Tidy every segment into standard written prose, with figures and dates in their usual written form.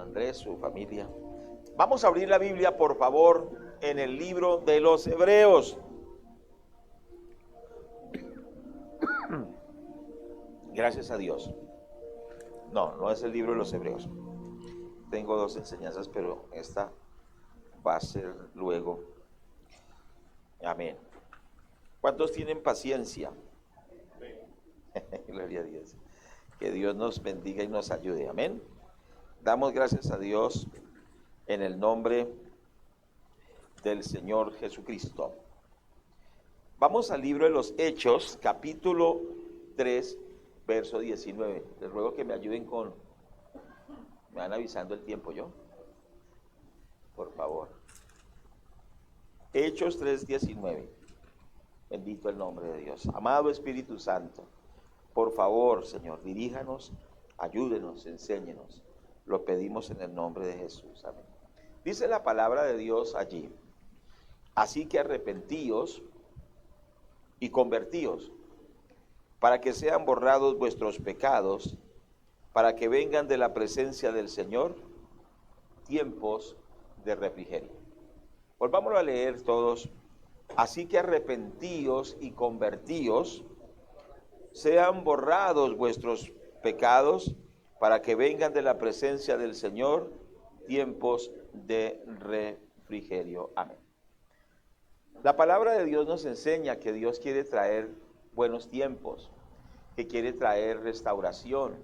Andrés, su familia. Vamos a abrir la Biblia, por favor, en el libro de los Hebreos. Gracias a Dios. No es el libro de los Hebreos. Tengo dos enseñanzas, pero esta va a ser luego. Amén. ¿Cuántos tienen paciencia? Gloria a Dios. Que Dios nos bendiga y nos ayude. Amén. Damos gracias a Dios en el nombre del Señor Jesucristo. Vamos al libro de los Hechos, capítulo 3, verso 19. Les ruego que me ayuden con... Me van avisando el tiempo, ¿yo? Por favor. Hechos 3, 19. Bendito el nombre de Dios. Amado Espíritu Santo, por favor, Señor, diríjanos, ayúdenos, enséñenos. Lo pedimos en el nombre de Jesús. Amén. Dice la palabra de Dios allí. Así que arrepentíos y convertíos, para que sean borrados vuestros pecados, para que vengan de la presencia del Señor tiempos de refrigerio. Volvámoslo a leer todos. Así que arrepentíos y convertíos, sean borrados vuestros pecados, para que vengan de la presencia del Señor tiempos de refrigerio. Amén. La palabra de Dios nos enseña que Dios quiere traer buenos tiempos, que quiere traer restauración,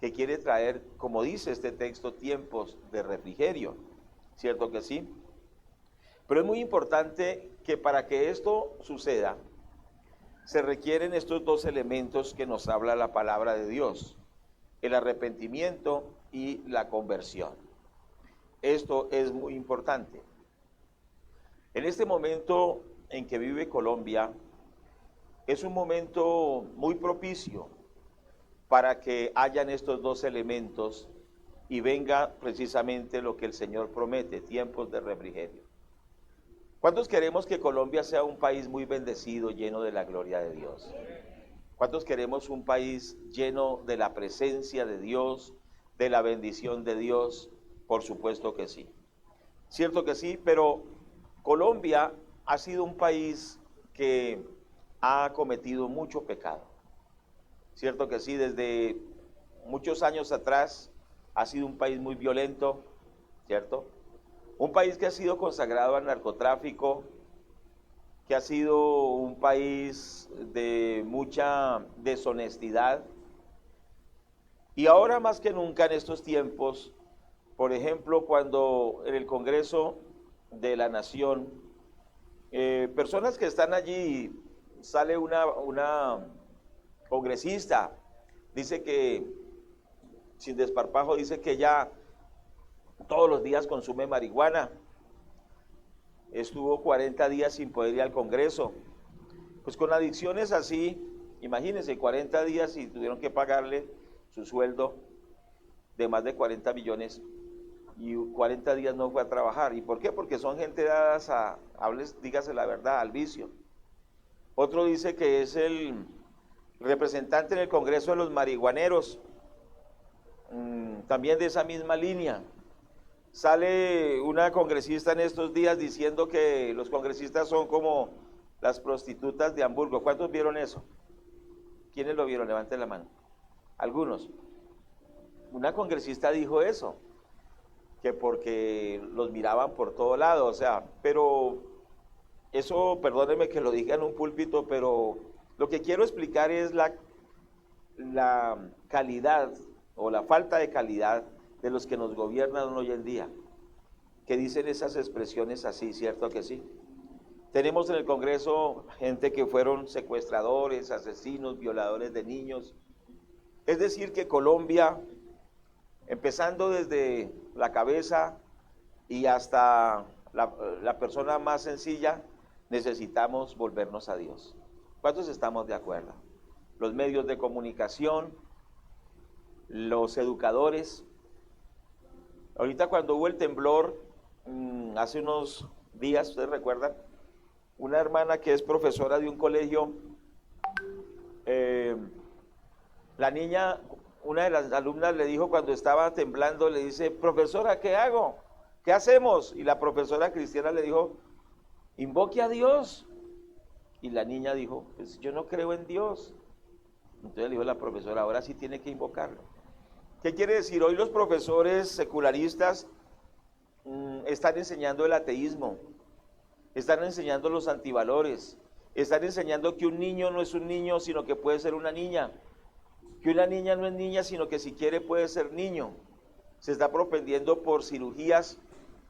que quiere traer, como dice este texto, tiempos de refrigerio. ¿Cierto que sí? Pero es muy importante que para que esto suceda, se requieren estos dos elementos que nos habla la palabra de Dios: el arrepentimiento y la conversión. Esto es muy importante. En este momento en que vive Colombia, es un momento muy propicio para que hayan estos dos elementos y venga precisamente lo que el Señor promete, tiempos de refrigerio. ¿Cuántos queremos que Colombia sea un país muy bendecido, lleno de la gloria de Dios? ¿Cuántos queremos un país lleno de la presencia de Dios, de la bendición de Dios? Por supuesto que sí. Cierto que sí, pero Colombia ha sido un país que ha cometido mucho pecado. Cierto que sí, desde muchos años atrás ha sido un país muy violento, ¿cierto? Un país que ha sido consagrado al narcotráfico, que ha sido un país de mucha deshonestidad. Y ahora más que nunca en estos tiempos, por ejemplo, cuando en el Congreso de la Nación, personas que están allí, sale una congresista, dice que, sin desparpajo, dice que ella todos los días consume marihuana. Estuvo 40 días sin poder ir al Congreso. Pues con adicciones así, imagínense, 40 días y tuvieron que pagarle su sueldo de más de 40 millones y 40 días no fue a trabajar. ¿Y por qué? Porque son gente dadas a, dígase la verdad, al vicio. Otro dice que es el representante en el Congreso de los marihuaneros, también de esa misma línea. Sale una congresista en estos días diciendo que los congresistas son como las prostitutas de Hamburgo. ¿Cuántos vieron eso? ¿Quiénes lo vieron? Levanten la mano. Algunos. Una congresista dijo eso, que porque los miraban por todo lado, o sea, pero eso, perdónenme que lo diga en un púlpito, pero lo que quiero explicar es la calidad o la falta de calidad de los que nos gobiernan hoy en día, que dicen esas expresiones así, ¿cierto que sí? Tenemos en el Congreso gente que fueron secuestradores, asesinos, violadores de niños. Es decir que Colombia, empezando desde la cabeza y hasta la persona más sencilla, necesitamos volvernos a Dios. ¿Cuántos estamos de acuerdo? Los medios de comunicación, los educadores. Ahorita cuando hubo el temblor, hace unos días, ¿ustedes recuerdan? Una hermana que es profesora de un colegio, la niña una de las alumnas le dijo cuando estaba temblando, le dice, profesora, ¿qué hago? ¿Qué hacemos? Y la profesora cristiana le dijo, invoque a Dios. Y la niña dijo, pues yo no creo en Dios. Entonces le dijo la profesora, ahora sí tiene que invocarlo. ¿Qué quiere decir? Hoy los profesores secularistas están enseñando el ateísmo, están enseñando los antivalores, están enseñando que un niño no es un niño, sino que puede ser una niña, que una niña no es niña, sino que si quiere puede ser niño. Se está propendiendo por cirugías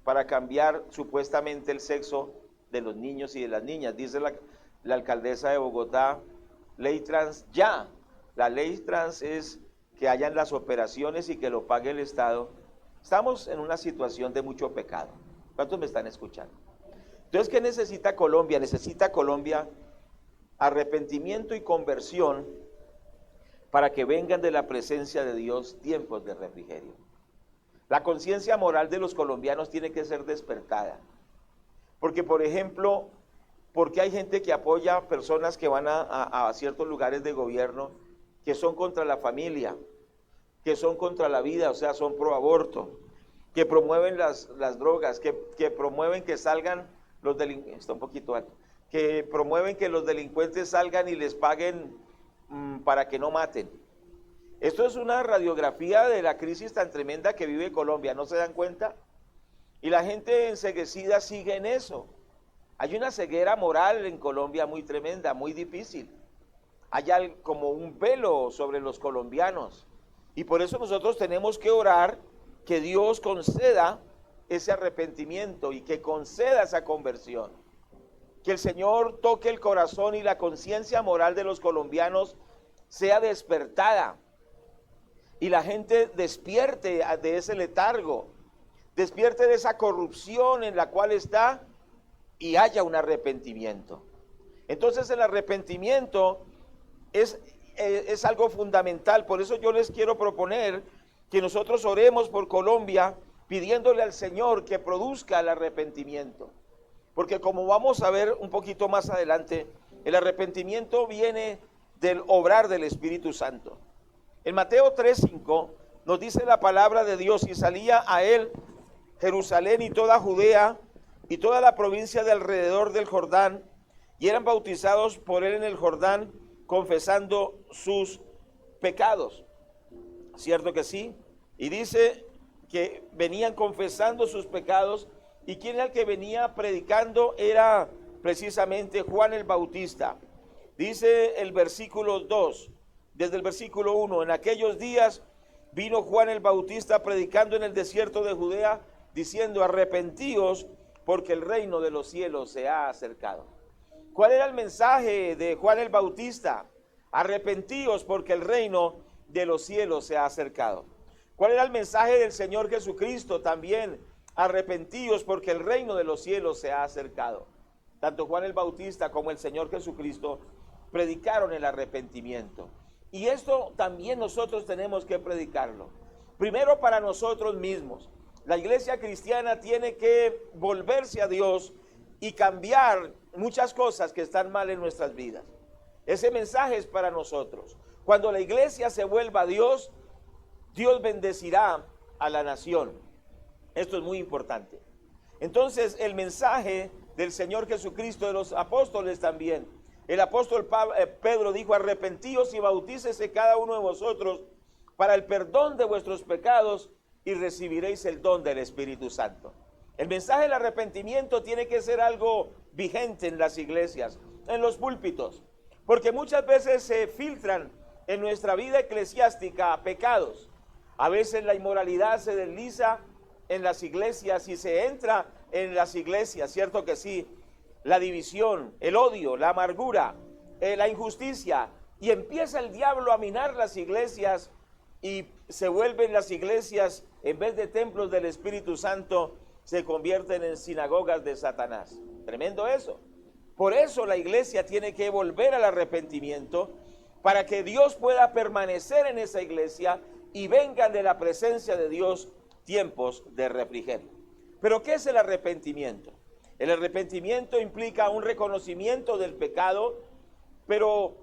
para cambiar supuestamente el sexo de los niños y de las niñas. Dice la alcaldesa de Bogotá, ley trans ya. La ley trans es que hayan las operaciones y que lo pague el Estado. Estamos en una situación de mucho pecado. ¿Cuántos me están escuchando? Entonces, ¿qué necesita Colombia? Necesita Colombia arrepentimiento y conversión para que vengan de la presencia de Dios tiempos de refrigerio. La conciencia moral de los colombianos tiene que ser despertada. Porque, por ejemplo, porque hay gente que apoya a personas que van a ciertos lugares de gobierno que son contra la familia, que son contra la vida, o sea, son pro aborto, que promueven las drogas, que promueven que salgan los delincuentes, está un poquito alto, que promueven que los delincuentes salgan y les paguen para que no maten. Esto es una radiografía de la crisis tan tremenda que vive Colombia, ¿no se dan cuenta? Y la gente enceguecida sigue en eso. Hay una ceguera moral en Colombia muy tremenda, muy difícil. Hay como un velo sobre los colombianos. Y por eso nosotros tenemos que orar que Dios conceda ese arrepentimiento y que conceda esa conversión. Que el Señor toque el corazón y la conciencia moral de los colombianos sea despertada. Y la gente despierte de ese letargo, despierte de esa corrupción en la cual está y haya un arrepentimiento. Entonces el arrepentimiento es algo fundamental. Por eso yo les quiero proponer que nosotros oremos por Colombia pidiéndole al Señor que produzca el arrepentimiento. Porque como vamos a ver un poquito más adelante, el arrepentimiento viene del obrar del Espíritu Santo. En Mateo 3:5 nos dice la palabra de Dios, y salía a él Jerusalén y toda Judea y toda la provincia de alrededor del Jordán, y eran bautizados por él en el Jordán, confesando sus pecados. ¿Cierto que sí? Y dice que venían confesando sus pecados, y quien era el que venía predicando era precisamente Juan el Bautista. Dice el versículo 2, desde el versículo 1, en aquellos días vino Juan el Bautista predicando en el desierto de Judea, diciendo, arrepentíos, porque el reino de los cielos se ha acercado. ¿Cuál era el mensaje de Juan el Bautista? Arrepentíos, porque el reino de los cielos se ha acercado. ¿Cuál era el mensaje del Señor Jesucristo? También, arrepentíos, porque el reino de los cielos se ha acercado. Tanto Juan el Bautista como el Señor Jesucristo predicaron el arrepentimiento. Y esto también nosotros tenemos que predicarlo. Primero para nosotros mismos. La iglesia cristiana tiene que volverse a Dios y cambiar muchas cosas que están mal en nuestras vidas. Ese mensaje es para nosotros. Cuando la iglesia se vuelva a Dios, Dios bendecirá a la nación. Esto es muy importante. Entonces, el mensaje del Señor Jesucristo, de los apóstoles también. El apóstol Pedro dijo, arrepentíos y bautícese cada uno de vosotros para el perdón de vuestros pecados y recibiréis el don del Espíritu Santo. El mensaje del arrepentimiento tiene que ser algo vigente en las iglesias, en los púlpitos, porque muchas veces se filtran en nuestra vida eclesiástica pecados. A veces la inmoralidad se desliza en las iglesias y se entra en las iglesias, ¿cierto que sí? La división, el odio, la amargura, la injusticia, y empieza el diablo a minar las iglesias y se vuelven las iglesias, en vez de templos del Espíritu Santo, se convierten en sinagogas de Satanás. Tremendo eso. Por eso la iglesia tiene que volver al arrepentimiento para que Dios pueda permanecer en esa iglesia y vengan de la presencia de Dios tiempos de refrigerio. ¿Pero qué es el arrepentimiento? El arrepentimiento implica un reconocimiento del pecado, pero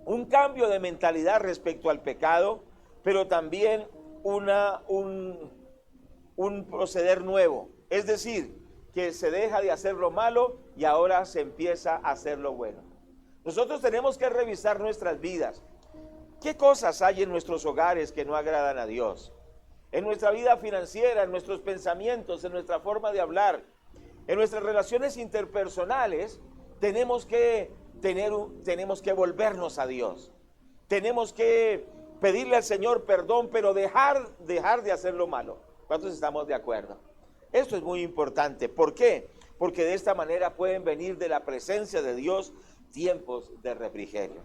un cambio de mentalidad respecto al pecado, pero también un proceder nuevo. Es decir, que se deja de hacer lo malo y ahora se empieza a hacer lo bueno. Nosotros tenemos que revisar nuestras vidas. ¿Qué cosas hay en nuestros hogares que no agradan a Dios? En nuestra vida financiera, en nuestros pensamientos, en nuestra forma de hablar, en nuestras relaciones interpersonales, tenemos que volvernos a Dios. Tenemos que pedirle al Señor perdón, pero dejar de hacer lo malo. ¿Cuántos estamos de acuerdo? Esto es muy importante. ¿Por qué? Porque de esta manera pueden venir de la presencia de Dios tiempos de refrigerio.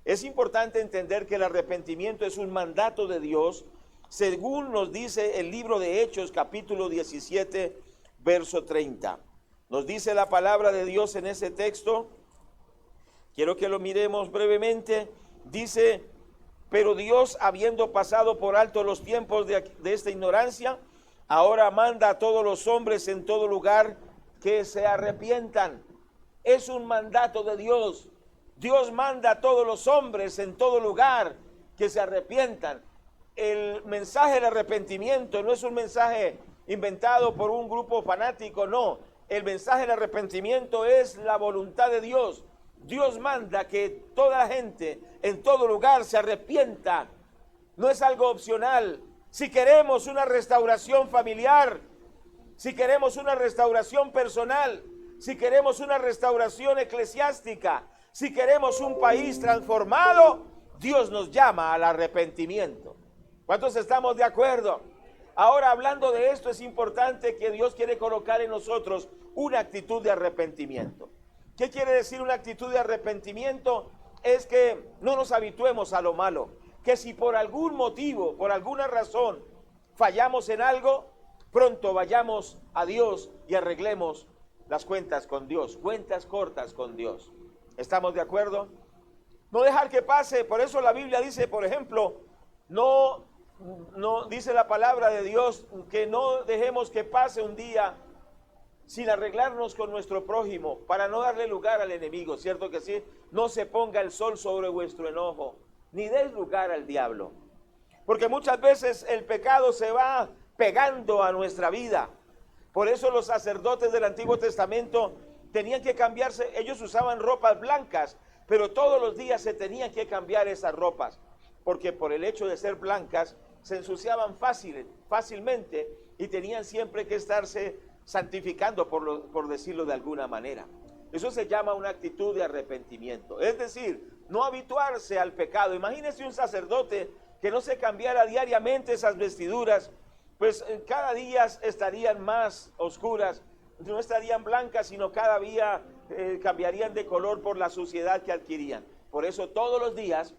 Es importante entender que el arrepentimiento es un mandato de Dios, según nos dice el libro de Hechos, capítulo 17, verso 30. Nos dice la palabra de Dios en ese texto. Quiero que lo miremos brevemente. Dice: pero Dios, habiendo pasado por alto los tiempos de esta ignorancia, ahora manda a todos los hombres en todo lugar que se arrepientan. Es un mandato de Dios. Dios manda a todos los hombres en todo lugar que se arrepientan. El mensaje del arrepentimiento no es un mensaje inventado por un grupo fanático, no. El mensaje del arrepentimiento es la voluntad de Dios. Dios manda que toda la gente en todo lugar se arrepienta. No es algo opcional. Si queremos una restauración familiar, si queremos una restauración personal, si queremos una restauración eclesiástica, si queremos un país transformado, Dios nos llama al arrepentimiento. ¿Cuántos estamos de acuerdo? Ahora, hablando de esto, es importante que Dios quiere colocar en nosotros una actitud de arrepentimiento. ¿Qué quiere decir una actitud de arrepentimiento? Es que no nos habituemos a lo malo, que si por algún motivo, por alguna razón, fallamos en algo, pronto vayamos a Dios y arreglemos las cuentas con Dios, cuentas cortas con Dios. ¿Estamos de acuerdo? No dejar que pase. Por eso la Biblia dice, por ejemplo, no dice la palabra de Dios, que no dejemos que pase un día sin arreglarnos con nuestro prójimo, para no darle lugar al enemigo, ¿cierto que sí? No se ponga el sol sobre vuestro enojo, ni deis lugar al diablo. Porque muchas veces el pecado se va pegando a nuestra vida. Por eso los sacerdotes del Antiguo Testamento tenían que cambiarse. Ellos usaban ropas blancas, pero todos los días se tenían que cambiar esas ropas, porque por el hecho de ser blancas se ensuciaban fácilmente y tenían siempre que estarse santificando, por decirlo de alguna manera. Eso se llama una actitud de arrepentimiento. Es decir, no habituarse al pecado. Imagínese un sacerdote que no se cambiara diariamente esas vestiduras, pues cada día estarían más oscuras, no estarían blancas, sino cada día cambiarían de color por la suciedad que adquirían. Por eso todos los días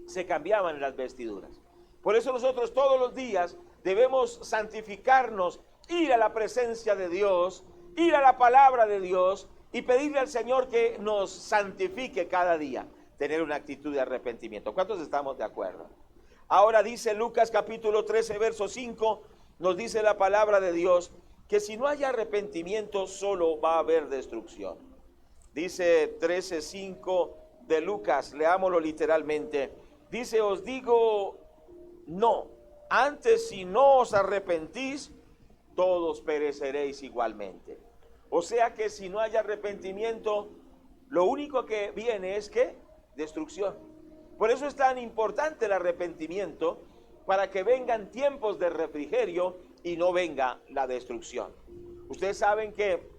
se cambiaban las vestiduras. Por eso nosotros todos los días debemos santificarnos, ir a la presencia de Dios, ir a la palabra de Dios y pedirle al Señor que nos santifique cada día. Tener una actitud de arrepentimiento. ¿Cuántos estamos de acuerdo? Ahora dice Lucas capítulo 13, verso 5, nos dice la palabra de Dios que si no hay arrepentimiento solo va a haber destrucción. Dice 13:5 de Lucas, leámoslo literalmente. Dice: os digo no, antes si no os arrepentís, todos pereceréis igualmente. O sea que si no hay arrepentimiento, lo único que viene es ¿qué? Destrucción. Por eso es tan importante el arrepentimiento, para que vengan tiempos de refrigerio y no venga la destrucción. Ustedes saben que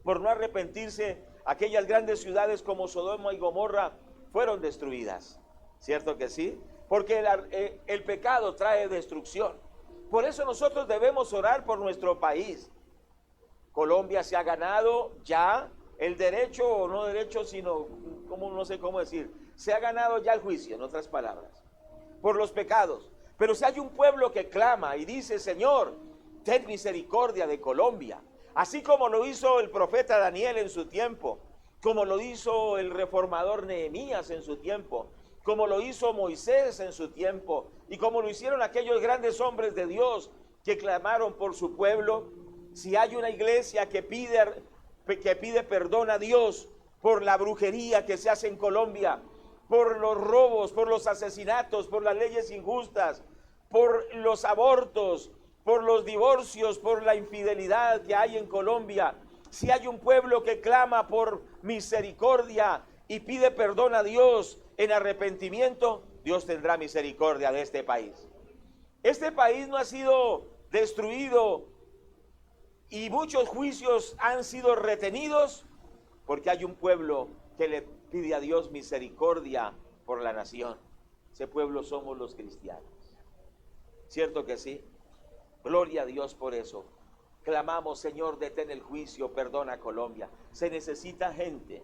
por no arrepentirse, aquellas grandes ciudades como Sodoma y Gomorra fueron destruidas. ¿Cierto que sí? Porque el pecado trae destrucción. Por eso nosotros debemos orar por nuestro país. Colombia se ha ganado ya el derecho, o no derecho, sino, no sé cómo decir, se ha ganado ya el juicio, en otras palabras, por los pecados. Pero si hay un pueblo que clama y dice: Señor, ten misericordia de Colombia, así como lo hizo el profeta Daniel en su tiempo, como lo hizo el reformador Nehemías en su tiempo, como lo hizo Moisés en su tiempo, y como lo hicieron aquellos grandes hombres de Dios que clamaron por su pueblo. Si hay una iglesia que pide perdón a Dios por la brujería que se hace en Colombia, por los robos, por los asesinatos, por las leyes injustas, por los abortos, por los divorcios, por la infidelidad que hay en Colombia, si hay un pueblo que clama por misericordia y pide perdón a Dios en arrepentimiento, Dios tendrá misericordia de este país. Este país no ha sido destruido y muchos juicios han sido retenidos porque hay un pueblo que le pide a Dios misericordia por la nación. Ese pueblo somos los cristianos. ¿Cierto que sí? Gloria a Dios por eso. Clamamos, Señor, detén el juicio, perdona a Colombia. Se necesita gente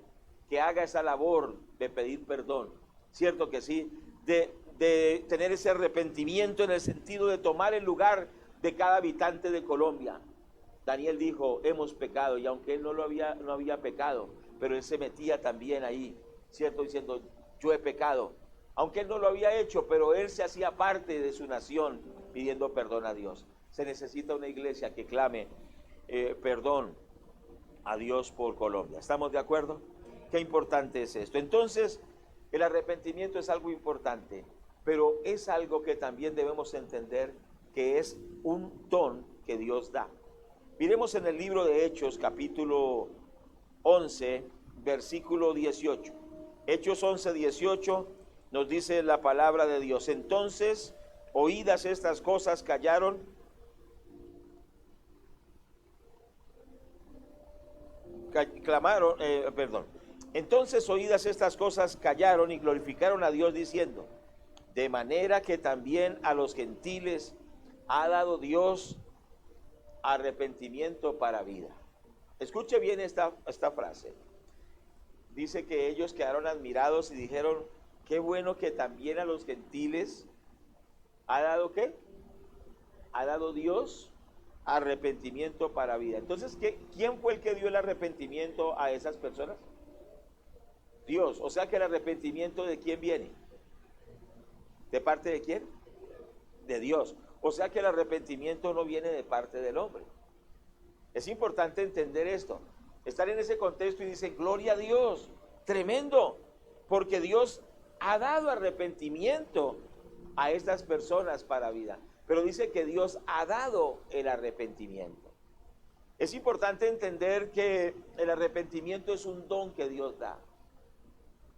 que haga esa labor de pedir perdón. ¿Cierto que sí? De tener ese arrepentimiento en el sentido de tomar el lugar de cada habitante de Colombia. Daniel dijo, hemos pecado, y aunque él no había pecado, pero él se metía también ahí, ¿cierto? Diciendo, yo he pecado. Aunque él no lo había hecho, pero él se hacía parte de su nación pidiendo perdón a Dios. Se necesita una iglesia que clame perdón a Dios por Colombia. ¿Estamos de acuerdo? Qué importante es esto. Entonces, el arrepentimiento es algo importante, pero es algo que también debemos entender que es un don que Dios da. Miremos en el libro de Hechos, capítulo 11, versículo 18. Hechos 11, 18 nos dice la palabra de Dios. Entonces, oídas estas cosas, Entonces, oídas estas cosas, callaron y glorificaron a Dios diciendo, de manera que también a los gentiles ha dado Dios arrepentimiento para vida. Escuche bien esta frase. Dice que ellos quedaron admirados y dijeron, qué bueno que también a los gentiles ha dado ¿qué? Ha dado Dios arrepentimiento para vida. Entonces, ¿quién fue el que dio el arrepentimiento a esas personas? Dios. O sea que el arrepentimiento, ¿de quién viene? ¿De parte de quién? De Dios. O sea que el arrepentimiento no viene de parte del hombre. Es importante entender esto. Estar en ese contexto y dicen, gloria a Dios, tremendo, porque Dios ha dado arrepentimiento a estas personas para vida. Pero dice que Dios ha dado el arrepentimiento. Es importante entender que el arrepentimiento es un don que Dios da.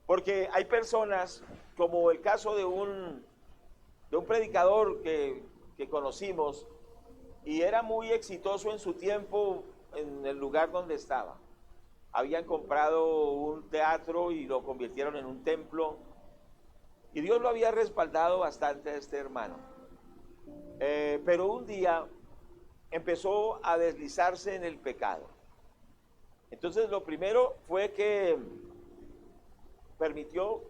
Porque hay personas, como el caso de un predicador que conocimos, y era muy exitoso en su tiempo en el lugar donde estaba. Habían comprado un teatro y lo convirtieron en un templo, y Dios lo había respaldado bastante a este hermano. Pero un día empezó a deslizarse en el pecado. Entonces lo primero fue que permitió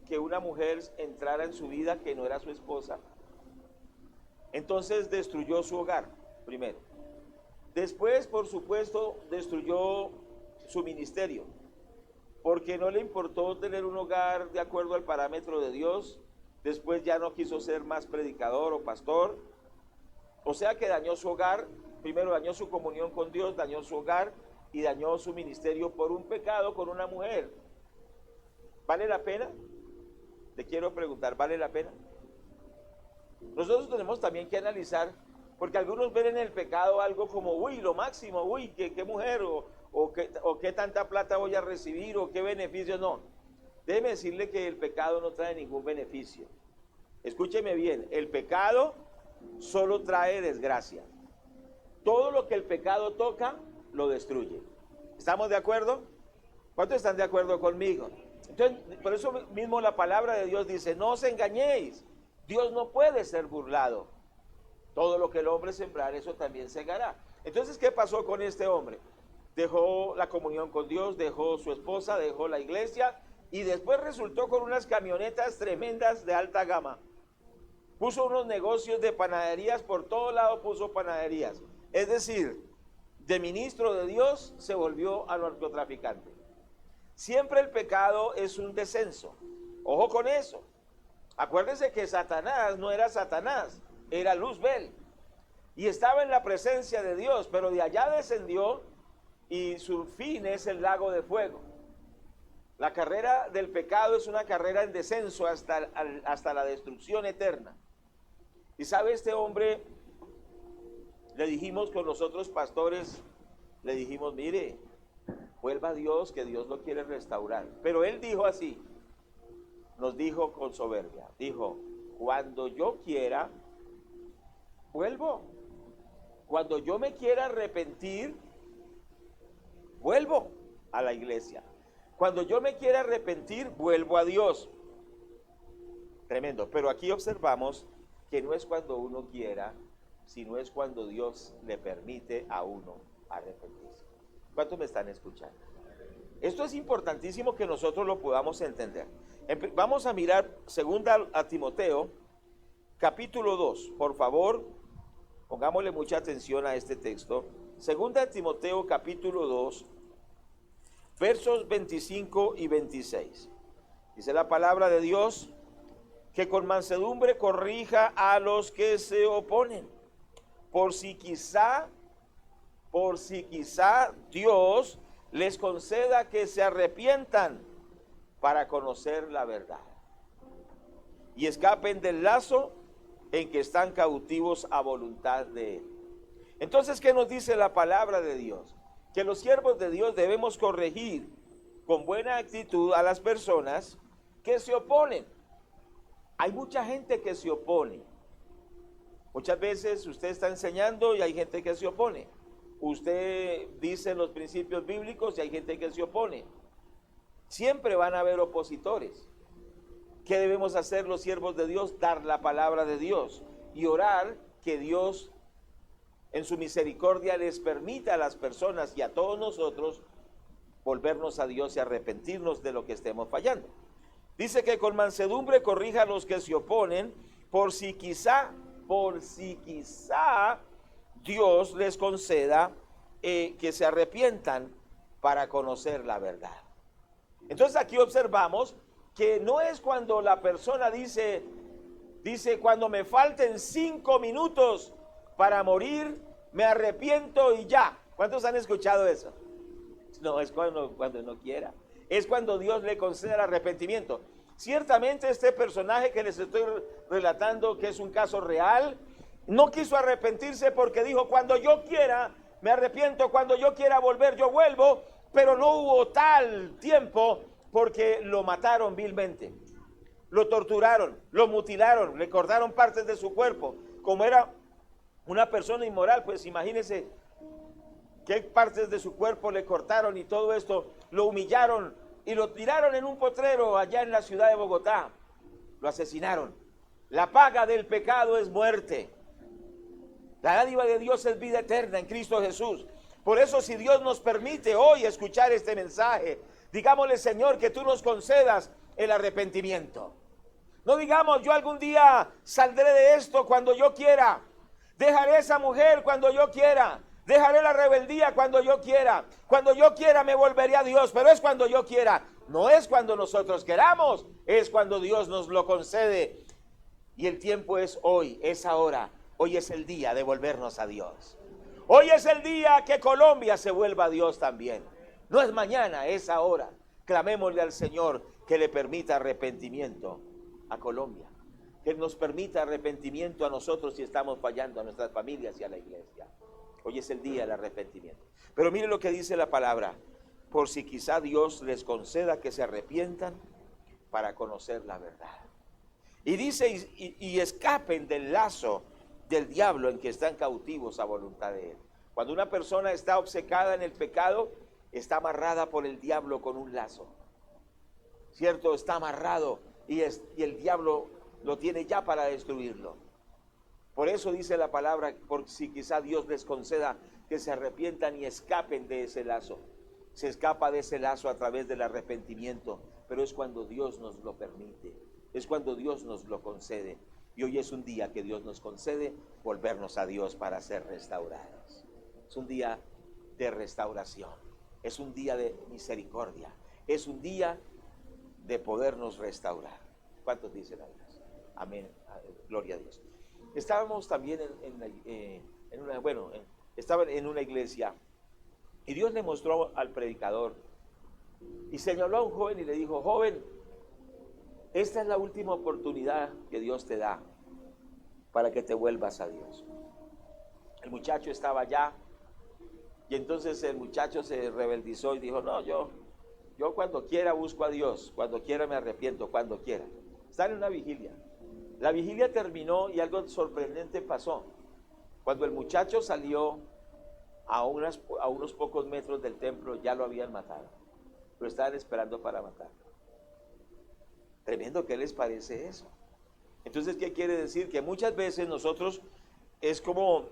que una mujer entrara en su vida que no era su esposa. Entonces destruyó su hogar, primero. Después, por supuesto, destruyó su ministerio, porque no le importó tener un hogar de acuerdo al parámetro de Dios. Después ya no quiso ser más predicador o pastor. O sea que dañó su hogar, primero dañó su comunión con Dios, dañó su hogar y dañó su ministerio por un pecado con una mujer. ¿Vale la pena? Le quiero preguntar, ¿vale la pena? Nosotros tenemos también que analizar, porque algunos ven en el pecado algo como, uy, lo máximo, uy, qué mujer, o qué tanta plata voy a recibir, o qué beneficios. No, déjeme decirle que el pecado no trae ningún beneficio. Escúcheme bien, el pecado solo trae desgracia. Todo lo que el pecado toca, lo destruye. ¿Estamos de acuerdo? ¿Cuántos están de acuerdo conmigo? Entonces, por eso mismo la palabra de Dios dice, no os engañéis, Dios no puede ser burlado. Todo lo que el hombre sembrar, eso también segará. Entonces, ¿qué pasó con este hombre? Dejó la comunión con Dios, dejó su esposa, dejó la iglesia, y después resultó con unas camionetas tremendas de alta gama. Puso unos negocios de panaderías, por todo lado puso panaderías. Es decir, de ministro de Dios se volvió a narcotraficante. Siempre el pecado es un descenso. Ojo con eso. Acuérdense que Satanás no era Satanás, era Luzbel. Y estaba en la presencia de Dios, pero de allá descendió y su fin es el lago de fuego. La carrera del pecado es una carrera en descenso hasta la destrucción eterna. Y sabe, este hombre, le dijimos con los otros pastores, le dijimos, mire, vuelva a Dios, que Dios lo quiere restaurar. Pero él dijo así, nos dijo con soberbia, dijo, cuando yo quiera, vuelvo. Cuando yo me quiera arrepentir, vuelvo a la iglesia. Cuando yo me quiera arrepentir, vuelvo a Dios. Tremendo. Pero aquí observamos que no es cuando uno quiera, sino es cuando Dios le permite a uno arrepentirse. ¿Cuántos me están escuchando? Esto es importantísimo que nosotros lo podamos entender. Vamos a mirar 2 a Timoteo, capítulo 2. Por favor, pongámosle mucha atención a este texto. 2 a Timoteo, capítulo 2, versos 25 y 26. Dice la palabra de Dios, que con mansedumbre corrija a los que se oponen, por si quizá Dios les conceda que se arrepientan para conocer la verdad y escapen del lazo en que están cautivos a voluntad de Él. Entonces, ¿qué nos dice la palabra de Dios? Que los siervos de Dios debemos corregir con buena actitud a las personas que se oponen. Hay mucha gente que se opone. Muchas veces usted está enseñando y hay gente que se opone. Usted dice los principios bíblicos y hay gente que se opone. Siempre van a haber opositores. ¿Qué debemos hacer los siervos de Dios? Dar la palabra de Dios y orar que Dios en su misericordia les permita a las personas y a todos nosotros volvernos a Dios y arrepentirnos de lo que estemos fallando. Dice que con mansedumbre corrija a los que se oponen, por si quizá Dios les conceda que se arrepientan para conocer la verdad. Entonces aquí observamos que no es cuando la persona dice cuando me falten 5 minutos para morir, me arrepiento y ya. ¿Cuántos han escuchado eso? No, es cuando no quiera. Es cuando Dios le concede el arrepentimiento. Ciertamente este personaje que les estoy relatando, que es un caso real, no quiso arrepentirse porque dijo, cuando yo quiera, me arrepiento, cuando yo quiera volver, yo vuelvo, pero no hubo tal tiempo porque lo mataron vilmente, lo torturaron, lo mutilaron, le cortaron partes de su cuerpo. Como era una persona inmoral, pues imagínense qué partes de su cuerpo le cortaron y todo esto, lo humillaron y lo tiraron en un potrero allá en la ciudad de Bogotá, lo asesinaron. La paga del pecado es muerte. La dádiva de Dios es vida eterna en Cristo Jesús. Por eso, si Dios nos permite hoy escuchar este mensaje, digámosle, Señor, que tú nos concedas el arrepentimiento. No digamos, yo algún día saldré de esto cuando yo quiera. Dejaré esa mujer cuando yo quiera. Dejaré la rebeldía cuando yo quiera. Cuando yo quiera me volveré a Dios, pero es cuando yo quiera. No es cuando nosotros queramos, es cuando Dios nos lo concede. Y el tiempo es hoy, es ahora. Hoy es el día de volvernos a Dios. Hoy es el día que Colombia se vuelva a Dios también. No es mañana, es ahora. Clamémosle al Señor que le permita arrepentimiento a Colombia. Que nos permita arrepentimiento a nosotros si estamos fallando, a nuestras familias y a la iglesia. Hoy es el día del arrepentimiento. Pero mire lo que dice la palabra. Por si quizá Dios les conceda que se arrepientan para conocer la verdad. Y dice, y escapen del lazo del diablo en que están cautivos a voluntad de Él. Cuando una persona está obcecada en el pecado, está amarrada por el diablo con un lazo. ¿Cierto? Está amarrado y el diablo lo tiene ya para destruirlo. Por eso dice la palabra, por si quizá Dios les conceda que se arrepientan y escapen de ese lazo. Se escapa de ese lazo a través del arrepentimiento, pero es cuando Dios nos lo permite, es cuando Dios nos lo concede. Y hoy es un día que Dios nos concede volvernos a Dios para ser restaurados. Es un día de restauración, es un día de misericordia, es un día de podernos restaurar. ¿Cuántos dicen amén? Amén, gloria a Dios. Estábamos también estaba en una iglesia y Dios le mostró al predicador y señaló a un joven y le dijo: joven, esta es la última oportunidad que Dios te da para que te vuelvas a Dios. El muchacho estaba allá, y entonces el muchacho se rebeldizó y dijo: no, yo cuando quiera busco a Dios, cuando quiera me arrepiento, cuando quiera. Están en una vigilia. La vigilia terminó y algo sorprendente pasó. Cuando el muchacho salió a unos pocos metros del templo, ya lo habían matado. Lo estaban esperando para matarlo. Tremendo, ¿qué les parece eso? Entonces, ¿qué quiere decir? Que muchas veces nosotros es como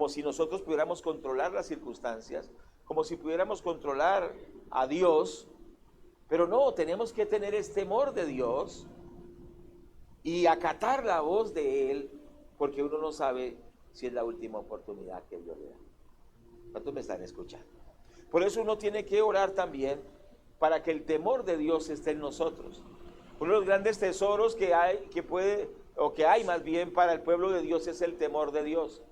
si nosotros pudiéramos controlar las circunstancias, como si pudiéramos controlar a Dios, pero no, tenemos que tener este temor de Dios y acatar la voz de Él, porque uno no sabe si es la última oportunidad que Dios le da. ¿Cuántos me están escuchando? Por eso uno tiene que orar también para que el temor de Dios esté en nosotros. Uno de los grandes tesoros que hay más bien para el pueblo de Dios es el temor de Dios.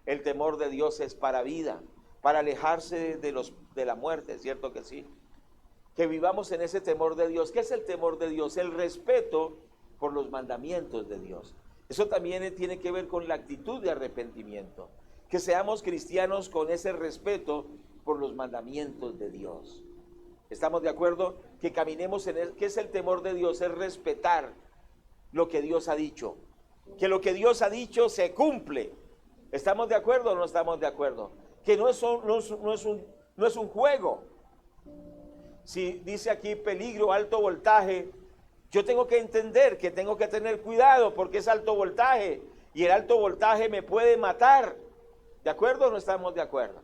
El temor de Dios es para vida, para alejarse de la muerte, ¿cierto que sí? Que vivamos en ese temor de Dios. ¿Qué es el temor de Dios? El respeto por los mandamientos de Dios. Eso también tiene que ver con la actitud de arrepentimiento. Que seamos cristianos con ese respeto por los mandamientos de Dios. ¿Estamos de acuerdo? Que caminemos en ¿qué es el temor de Dios? Es respetar lo que Dios ha dicho. Que lo que Dios ha dicho se cumple. ¿Estamos de acuerdo o no estamos de acuerdo? Que no es un juego. Si dice aquí peligro, alto voltaje, yo tengo que entender que tengo que tener cuidado porque es alto voltaje y el alto voltaje me puede matar. ¿De acuerdo o no estamos de acuerdo?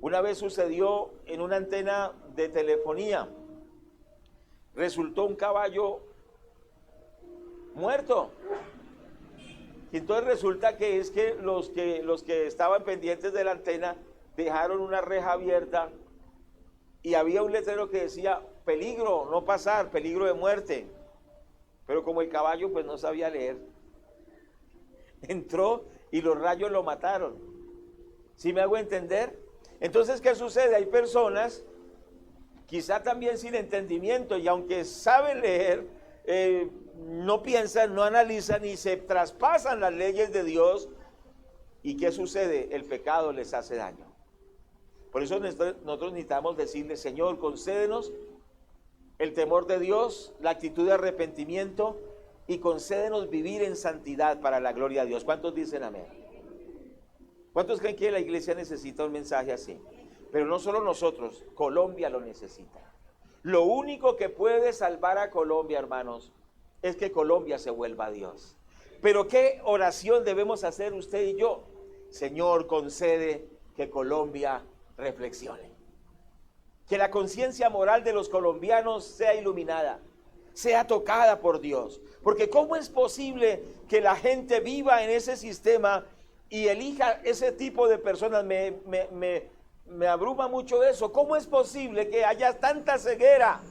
Una vez sucedió en una antena de telefonía, resultó un caballo muerto. Y entonces resulta que es que los que estaban pendientes de la antena dejaron una reja abierta y había un letrero que decía peligro, no pasar, peligro de muerte. Pero como el caballo pues no sabía leer, entró y los rayos lo mataron. ¿Sí me hago entender? Entonces, ¿qué sucede? Hay personas, quizá también sin entendimiento, y aunque saben leer, no piensan, no analizan y se traspasan las leyes de Dios. ¿Y qué sucede? El pecado les hace daño. Por eso nosotros necesitamos decirle: Señor, concédenos el temor de Dios, la actitud de arrepentimiento, y concédenos vivir en santidad para la gloria de Dios. ¿Cuántos dicen amén? ¿Cuántos creen que la iglesia necesita un mensaje así? Pero no solo nosotros, Colombia lo necesita. Lo único que puede salvar a Colombia, hermanos, es que Colombia se vuelva a Dios. Pero ¿qué oración debemos hacer usted y yo? Señor, concede que Colombia reflexione. Que la conciencia moral de los colombianos sea iluminada, sea tocada por Dios. Porque ¿cómo es posible que la gente viva en ese sistema y elija ese tipo de personas? Me abruma mucho eso. ¿Cómo es posible que haya tanta ceguera,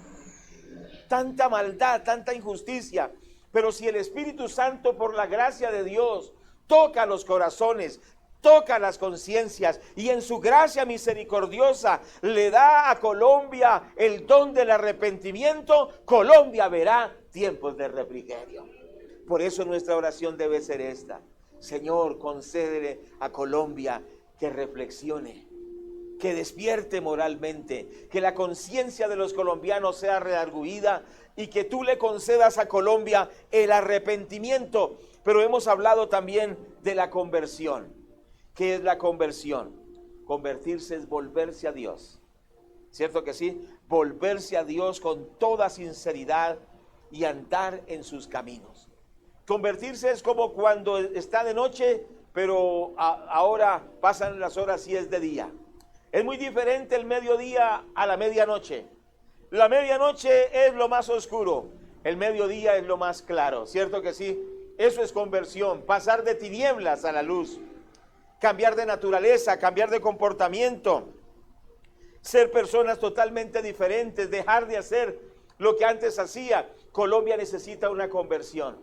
tanta maldad, tanta injusticia? Pero si el Espíritu Santo, por la gracia de Dios, toca los corazones, toca las conciencias y en su gracia misericordiosa le da a Colombia el don del arrepentimiento, Colombia verá tiempos de refrigerio. Por eso nuestra oración debe ser esta: Señor, concédele a Colombia que reflexione, que despierte moralmente, que la conciencia de los colombianos sea redarguida y que tú le concedas a Colombia el arrepentimiento. Pero hemos hablado también de la conversión. ¿Qué es la conversión? Convertirse es volverse a Dios. ¿Cierto que sí? Volverse a Dios con toda sinceridad y andar en sus caminos. Convertirse es como cuando está de noche, pero ahora pasan las horas y es de día. Es muy diferente el mediodía a la medianoche. La medianoche es lo más oscuro, el mediodía es lo más claro. ¿Cierto que sí? Eso es conversión, pasar de tinieblas a la luz. Cambiar de naturaleza, cambiar de comportamiento, ser personas totalmente diferentes, dejar de hacer lo que antes hacía. Colombia necesita una conversión.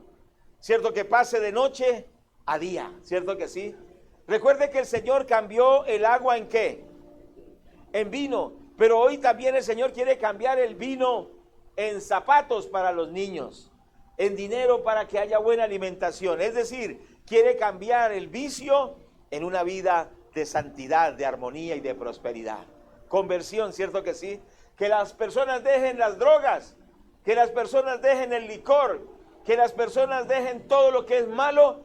¿Cierto que pase de noche a día? ¿Cierto que sí? Recuerde que el Señor cambió el agua ¿en qué? En vino. Pero hoy también el Señor quiere cambiar el vino en zapatos para los niños, en dinero para que haya buena alimentación. Es decir, quiere cambiar el vicio en una vida de santidad, de armonía y de prosperidad. Conversión, ¿cierto que sí? Que las personas dejen las drogas, que las personas dejen el licor, que las personas dejen todo lo que es malo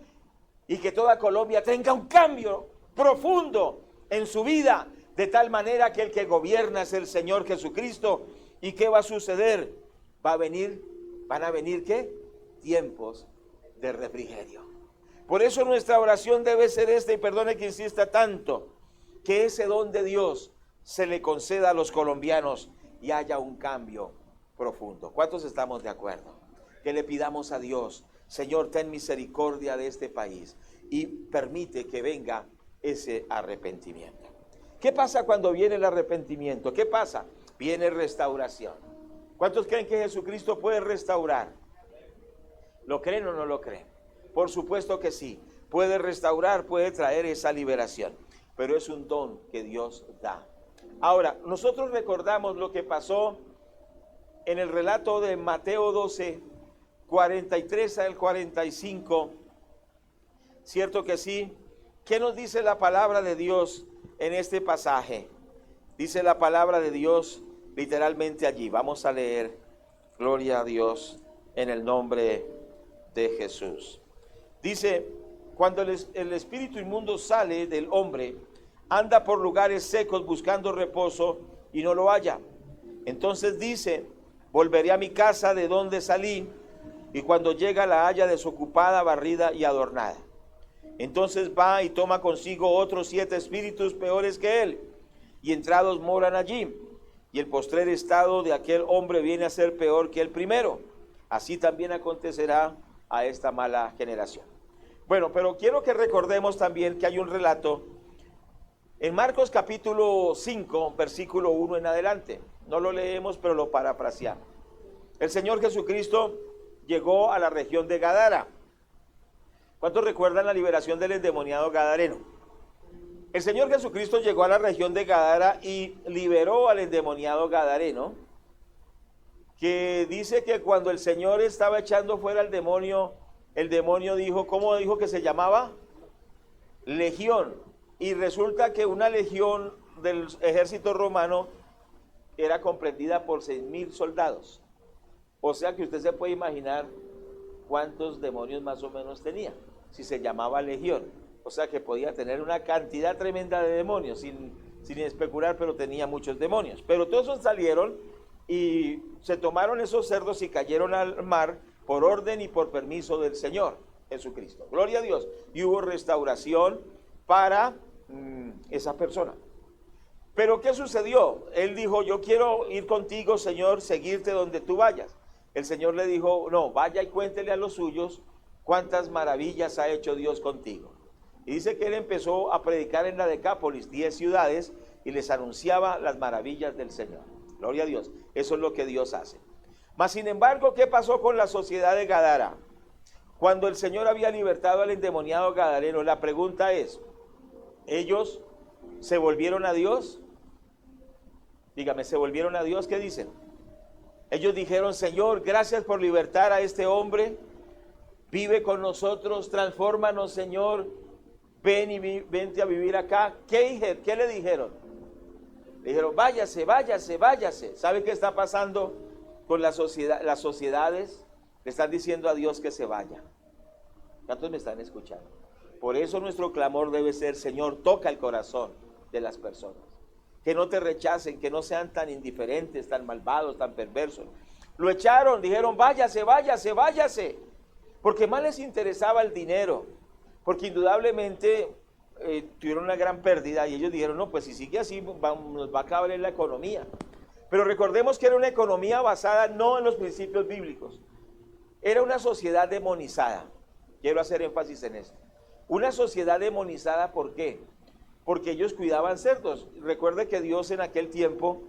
y que toda Colombia tenga un cambio profundo en su vida, de tal manera que el que gobierna es el Señor Jesucristo. ¿Y qué va a suceder? Van a venir ¿qué? Tiempos de refrigerio. Por eso nuestra oración debe ser esta, y perdone que insista tanto, que ese don de Dios se le conceda a los colombianos y haya un cambio profundo. ¿Cuántos estamos de acuerdo? Que le pidamos a Dios: Señor, ten misericordia de este país y permite que venga ese arrepentimiento. ¿Qué pasa cuando viene el arrepentimiento? ¿Qué pasa? Viene restauración. ¿Cuántos creen que Jesucristo puede restaurar? ¿Lo creen o no lo creen? Por supuesto que sí. Puede restaurar, puede traer esa liberación, pero es un don que Dios da. Ahora, nosotros recordamos lo que pasó en el relato de Mateo 12, 43 al 45. ¿Cierto que sí? ¿Qué nos dice la palabra de Dios en este pasaje? Dice la palabra de Dios literalmente allí. Vamos a leer, gloria a Dios, en el nombre de Jesús. Dice: cuando el espíritu inmundo sale del hombre, anda por lugares secos buscando reposo y no lo halla. Entonces dice: volveré a mi casa de donde salí, y cuando llega la halla desocupada, barrida y adornada. Entonces va y toma consigo otros 7 espíritus peores que él, y entrados moran allí. Y el postrer estado de aquel hombre viene a ser peor que el primero. Así también acontecerá a esta mala generación. Bueno, pero quiero que recordemos también que hay un relato en Marcos capítulo 5, versículo 1 en adelante. No lo leemos, pero lo parafraseamos. El Señor Jesucristo llegó a la región de Gadara. ¿Cuántos recuerdan la liberación del endemoniado gadareno? El Señor Jesucristo llegó a la región de Gadara y liberó al endemoniado gadareno, que dice que cuando el Señor estaba echando fuera al demonio, el demonio dijo, ¿cómo dijo que se llamaba? Legión. Y resulta que una legión del ejército romano era comprendida por 6,000 soldados. O sea que usted se puede imaginar cuántos demonios más o menos tenía, si se llamaba legión. O sea que podía tener una cantidad tremenda de demonios, sin especular, pero tenía muchos demonios. Pero todos esos salieron y se tomaron esos cerdos y cayeron al mar por orden y por permiso del Señor Jesucristo. Gloria a Dios. Y hubo restauración para esa persona. Pero ¿qué sucedió? Él dijo, yo quiero ir contigo, Señor, seguirte donde tú vayas. El Señor le dijo, no, vaya y cuéntele a los suyos cuántas maravillas ha hecho Dios contigo. Y dice que él empezó a predicar en la Decápolis, 10 ciudades, y les anunciaba las maravillas del Señor. Gloria a Dios. Eso es lo que Dios hace. Mas, sin embargo, ¿qué pasó con la sociedad de Gadara? Cuando el Señor había libertado al endemoniado gadareno, la pregunta es, ¿ellos se volvieron a Dios? Dígame, ¿se volvieron a Dios? ¿Qué dicen? Ellos dijeron, Señor, gracias por libertar a este hombre, vive con nosotros, transfórmanos, Señor, ven y vente a vivir acá. ¿Qué le dijeron? Le dijeron, váyase, váyase, váyase. ¿Sabe qué está pasando con la sociedad? Las sociedades le están diciendo a Dios que se vaya. ¿Cuántos me están escuchando? Por eso nuestro clamor debe ser, Señor, toca el corazón de las personas. Que no te rechacen, que no sean tan indiferentes, tan malvados, tan perversos. Lo echaron, dijeron, váyase, váyase, váyase. Porque más les interesaba el dinero. Porque indudablemente tuvieron una gran pérdida y ellos dijeron, no, pues si sigue así nos va a acabar en la economía. Pero recordemos que era una economía basada no en los principios bíblicos. Era una sociedad demonizada. Quiero hacer énfasis en esto. Una sociedad demonizada, ¿por qué? Porque ellos cuidaban cerdos. Recuerde que Dios en aquel tiempo,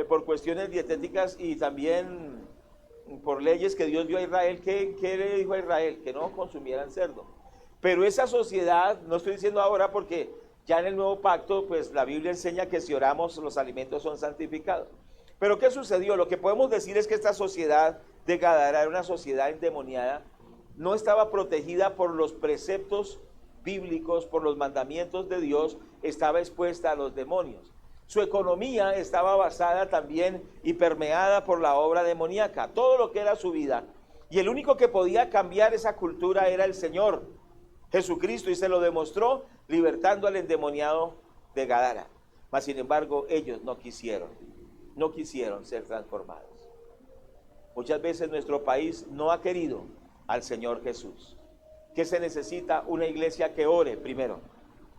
por cuestiones dietéticas y también por leyes que Dios dio a Israel, ¿qué le dijo a Israel? Que no consumieran cerdo. Pero esa sociedad, no estoy diciendo ahora porque Ya en el nuevo pacto, pues la Biblia enseña que si oramos, los alimentos son santificados. Pero ¿qué sucedió? Lo que podemos decir es que esta sociedad de Gadara era una sociedad endemoniada, no estaba protegida por los preceptos bíblicos, por los mandamientos de Dios, estaba expuesta a los demonios. Su economía estaba basada también y permeada por la obra demoníaca, todo lo que era su vida. Y el único que podía cambiar esa cultura era el Señor Jesucristo, y se lo demostró libertando al endemoniado de Gadara. Mas sin embargo, ellos no quisieron ser transformados. Muchas veces nuestro país no ha querido al Señor Jesús. ¿Qué se necesita? Una iglesia que ore primero,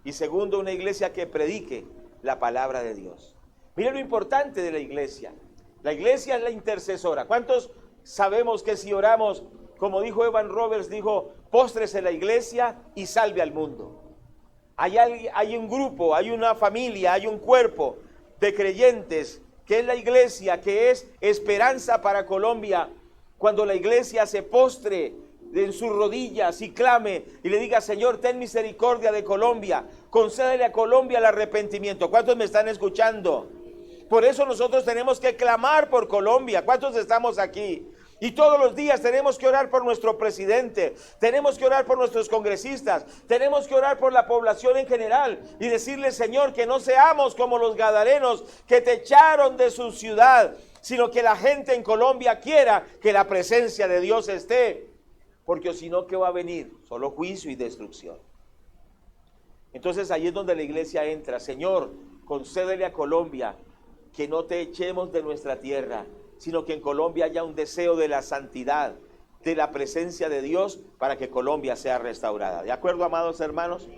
y segundo, una iglesia que predique la palabra de Dios. Mire lo importante de la iglesia. La iglesia es la intercesora. ¿Cuántos sabemos que si oramos, como dijo Evan Roberts, dijo, póstrese la iglesia y salve al mundo? Hay un grupo, hay una familia, hay un cuerpo de creyentes que es la iglesia, que es esperanza para Colombia. Cuando la iglesia se postre en sus rodillas y clame y le diga, Señor, ten misericordia de Colombia, concédele a Colombia el arrepentimiento. ¿Cuántos me están escuchando? Por eso nosotros tenemos que clamar por Colombia. ¿Cuántos estamos aquí? Y todos los días tenemos que orar por nuestro presidente, tenemos que orar por nuestros congresistas, tenemos que orar por la población en general y decirle, Señor, que no seamos como los gadarenos que te echaron de su ciudad, sino que la gente en Colombia quiera que la presencia de Dios esté, porque si no, ¿qué va a venir? Solo juicio y destrucción. Entonces ahí es donde la iglesia entra. Señor, concédele a Colombia que no te echemos de nuestra tierra, sino que en Colombia haya un deseo de la santidad, de la presencia de Dios, para que Colombia sea restaurada. ¿De acuerdo, amados hermanos?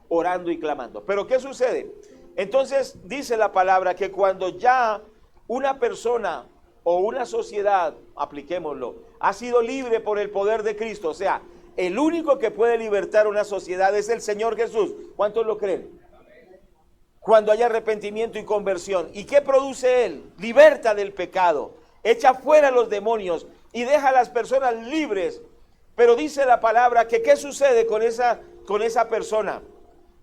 Orando y clamando. Pero ¿qué sucede? Entonces dice la palabra que cuando ya una persona o una sociedad, apliquémoslo, ha sido libre por el poder de Cristo, o sea, el único que puede libertar una sociedad es el Señor Jesús. ¿Cuántos lo creen? Cuando haya arrepentimiento y conversión. ¿Y qué produce Él? Liberta del pecado, echa fuera los demonios y deja a las personas libres. Pero dice la palabra que ¿qué sucede con esa persona?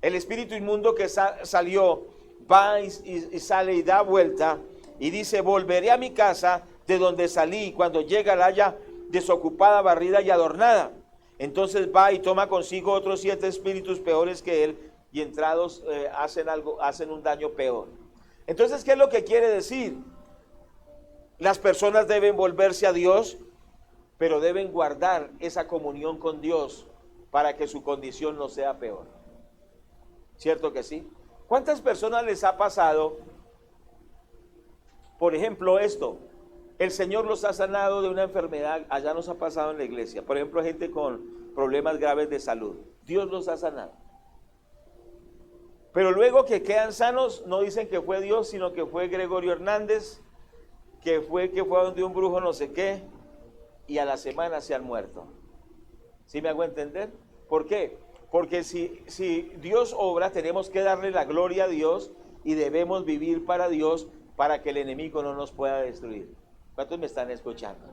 El espíritu inmundo que salió va y sale y da vuelta y dice, volveré a mi casa de donde salí, y cuando llega la haya desocupada, barrida y adornada. Entonces va y toma consigo otros 7 espíritus peores que él, y entrados hacen un daño peor. Entonces, ¿qué es lo que quiere decir? Las personas deben volverse a Dios, pero deben guardar esa comunión con Dios para que su condición no sea peor. ¿Cierto que sí? ¿Cuántas personas les ha pasado, por ejemplo, esto? El Señor los ha sanado de una enfermedad, allá nos ha pasado en la iglesia. Por ejemplo, gente con problemas graves de salud. Dios los ha sanado. Pero luego que quedan sanos, no dicen que fue Dios, sino que fue Gregorio Hernández, que fue donde un brujo no sé qué, y a la semana se han muerto. ¿Sí me hago entender? ¿Por qué? Porque si Dios obra, tenemos que darle la gloria a Dios y debemos vivir para Dios para que el enemigo no nos pueda destruir. ¿Cuántos me están escuchando?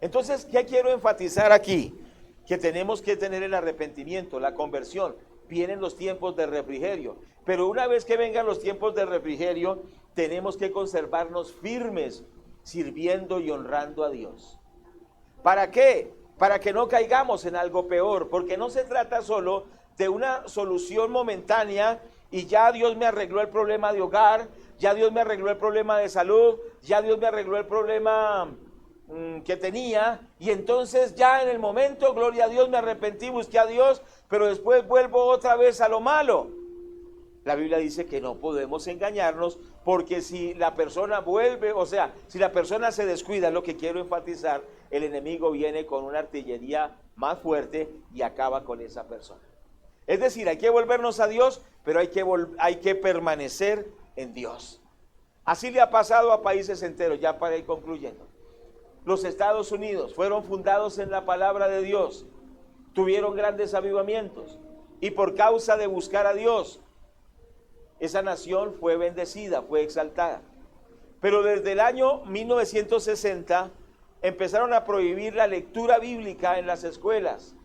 Entonces, ¿qué quiero enfatizar aquí? Que tenemos que tener el arrepentimiento, la conversión. Vienen los tiempos de refrigerio, pero una vez que vengan los tiempos de refrigerio, tenemos que conservarnos firmes, sirviendo y honrando a Dios. ¿Para qué? Para que no caigamos en algo peor, porque no se trata solo de una solución momentánea y ya Dios me arregló el problema de hogar, ya Dios me arregló el problema de salud, ya Dios me arregló el problema que tenía, y entonces ya en el momento, gloria a Dios, me arrepentí, busqué a Dios, pero después vuelvo otra vez a lo malo. La Biblia dice que no podemos engañarnos, porque si la persona vuelve, o sea, si la persona se descuida, lo que quiero enfatizar, el enemigo viene con una artillería más fuerte y acaba con esa persona. Es decir, hay que volvernos a Dios, pero hay que permanecer en Dios. Así le ha pasado a países enteros, ya para ir concluyendo. Los Estados Unidos fueron fundados en la palabra de Dios, tuvieron grandes avivamientos, y por causa de buscar a Dios, esa nación fue bendecida, fue exaltada. Pero desde el año 1960 empezaron a prohibir la lectura bíblica en las escuelas,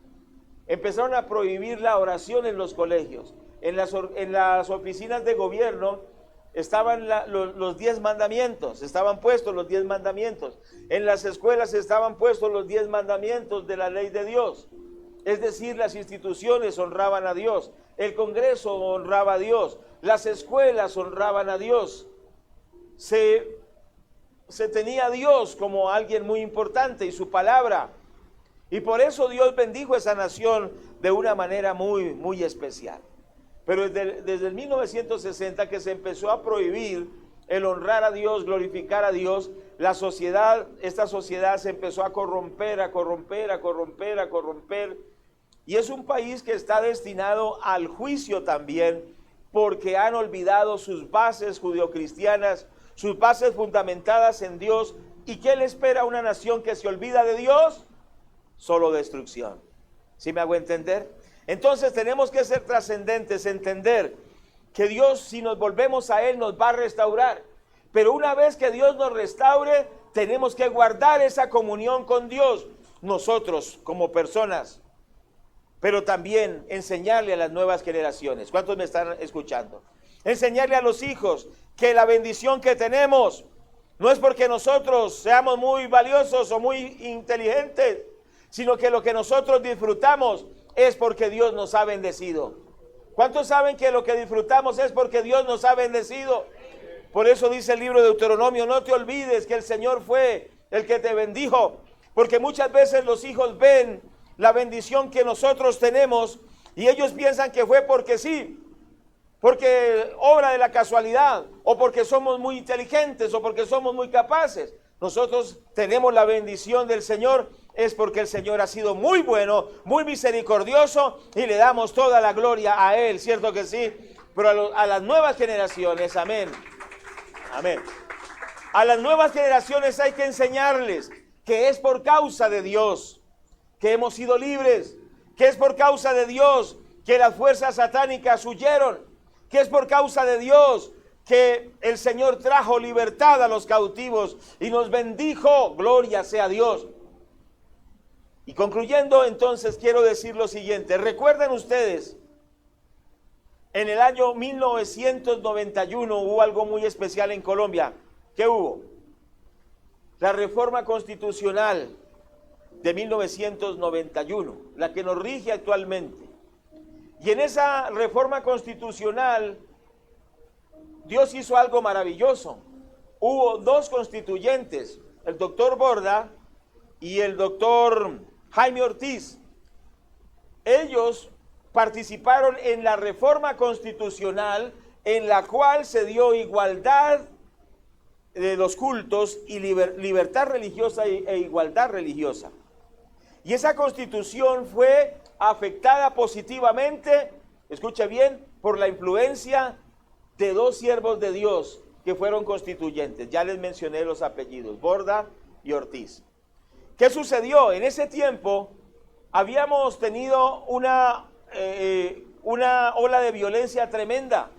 empezaron a prohibir la oración en los colegios, en las oficinas de gobierno estaban los 10 mandamientos, estaban puestos los 10 mandamientos. En las escuelas estaban puestos los 10 mandamientos de la ley de Dios. Es decir, las instituciones honraban a Dios, el Congreso honraba a Dios, las escuelas honraban a Dios. Se tenía a Dios como alguien muy importante y su palabra. Y por eso Dios bendijo esa nación de una manera muy, muy especial. Pero desde el 1960 que se empezó a prohibir el honrar a Dios, glorificar a Dios, esta sociedad se empezó a corromper, a corromper, a corromper, a corromper. Y es un país que está destinado al juicio también, porque han olvidado sus bases judeocristianas, sus bases fundamentadas en Dios. ¿Y qué le espera a una nación que se olvida de Dios? Solo destrucción. ¿Sí me hago entender? Entonces tenemos que ser trascendentes, entender que Dios, si nos volvemos a Él, nos va a restaurar. Pero una vez que Dios nos restaure, tenemos que guardar esa comunión con Dios, nosotros como personas, pero también enseñarle a las nuevas generaciones. ¿Cuántos me están escuchando? Enseñarle a los hijos que la bendición que tenemos no es porque nosotros seamos muy valiosos o muy inteligentes, sino que lo que nosotros disfrutamos es porque Dios nos ha bendecido. ¿Cuántos saben que lo que disfrutamos es porque Dios nos ha bendecido? Por eso dice el libro de Deuteronomio, no te olvides que el Señor fue el que te bendijo, porque muchas veces los hijos ven la bendición que nosotros tenemos y ellos piensan que fue porque sí, porque obra de la casualidad, o porque somos muy inteligentes, o porque somos muy capaces. Nosotros tenemos la bendición del Señor, es porque el Señor ha sido muy bueno, muy misericordioso, y le damos toda la gloria a Él, ¿cierto que sí? Pero a las nuevas generaciones, amén, amén. A las nuevas generaciones hay que enseñarles que es por causa de Dios que hemos sido libres, que es por causa de Dios que las fuerzas satánicas huyeron, que es por causa de Dios que el Señor trajo libertad a los cautivos y nos bendijo, gloria sea a Dios. Y concluyendo, entonces, quiero decir lo siguiente. ¿Recuerdan ustedes? En el año 1991 hubo algo muy especial en Colombia. ¿Qué hubo? La reforma constitucional de 1991, la que nos rige actualmente. Y en esa reforma constitucional, Dios hizo algo maravilloso. Hubo 2 constituyentes, el doctor Borda y el doctor Jaime Ortiz. Ellos participaron en la reforma constitucional en la cual se dio igualdad de los cultos y libertad religiosa e igualdad religiosa. Y esa constitución fue afectada positivamente, escuche bien, por la influencia de 2 siervos de Dios que fueron constituyentes. Ya les mencioné los apellidos, Borda y Ortiz. ¿Qué sucedió? En ese tiempo habíamos tenido una ola de violencia tremenda.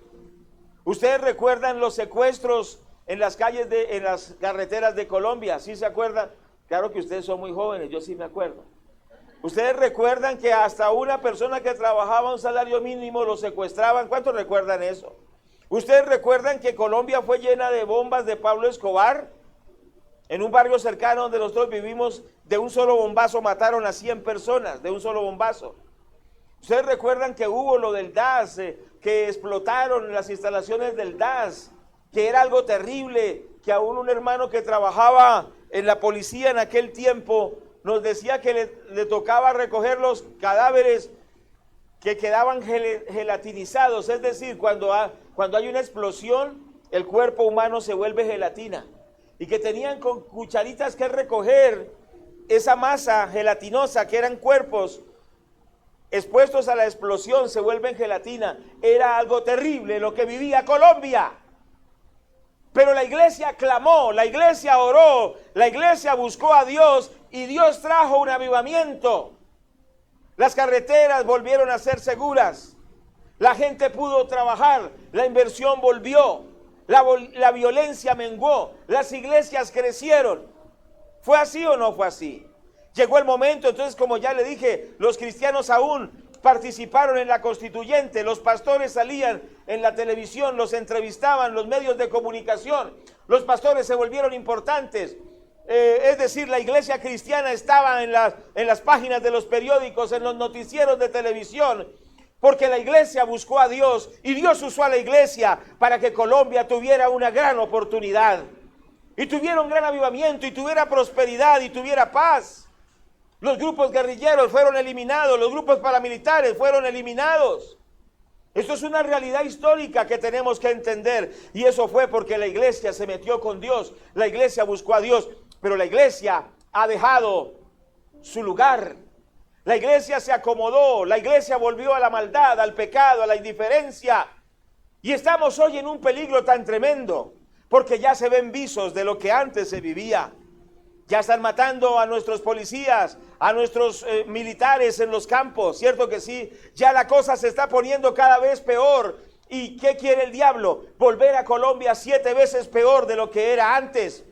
Ustedes recuerdan los secuestros en las calles, en las carreteras de Colombia, ¿sí se acuerdan? Claro que ustedes son muy jóvenes, yo sí me acuerdo. Ustedes recuerdan que hasta una persona que trabajaba un salario mínimo lo secuestraban. ¿Cuántos recuerdan eso? ¿Ustedes recuerdan que Colombia fue llena de bombas de Pablo Escobar? En un barrio cercano donde nosotros vivimos, de un solo bombazo mataron a 100 personas, de un solo bombazo. ¿Ustedes recuerdan que hubo lo del DAS, que explotaron las instalaciones del DAS, que era algo terrible, que aún un hermano que trabajaba en la policía en aquel tiempo nos decía que le tocaba recoger los cadáveres que quedaban gelatinizados? Es decir, cuando hay una explosión, el cuerpo humano se vuelve gelatina, y que tenían con cucharitas que recoger esa masa gelatinosa, que eran cuerpos expuestos a la explosión, se vuelven gelatina. Era algo terrible lo que vivía Colombia. Pero la iglesia clamó, la iglesia oró, la iglesia buscó a Dios, y Dios trajo un avivamiento. Las carreteras volvieron a ser seguras, la gente pudo trabajar, la inversión volvió, la violencia menguó, las iglesias crecieron. ¿Fue así o no fue así? Llegó el momento, entonces, como ya le dije, los cristianos aún participaron en la constituyente, los pastores salían en la televisión, los entrevistaban, los medios de comunicación, los pastores se volvieron importantes. Es decir, la iglesia cristiana estaba en las páginas de los periódicos, en los noticieros de televisión, porque la iglesia buscó a Dios y Dios usó a la iglesia para que Colombia tuviera una gran oportunidad y tuviera un gran avivamiento y tuviera prosperidad y tuviera paz. Los grupos guerrilleros fueron eliminados, los grupos paramilitares fueron eliminados. Esto es una realidad histórica que tenemos que entender, y eso fue porque la iglesia se metió con Dios, la iglesia buscó a Dios, pero la iglesia ha dejado su lugar. La iglesia se acomodó, la iglesia volvió a la maldad, al pecado, a la indiferencia, y estamos hoy en un peligro tan tremendo, porque ya se ven visos de lo que antes se vivía. Ya están matando a nuestros policías, a nuestros militares en los campos, ¿cierto que sí? Ya la cosa se está poniendo cada vez peor. ¿Y qué quiere el diablo? Volver a Colombia 7 veces peor de lo que era antes.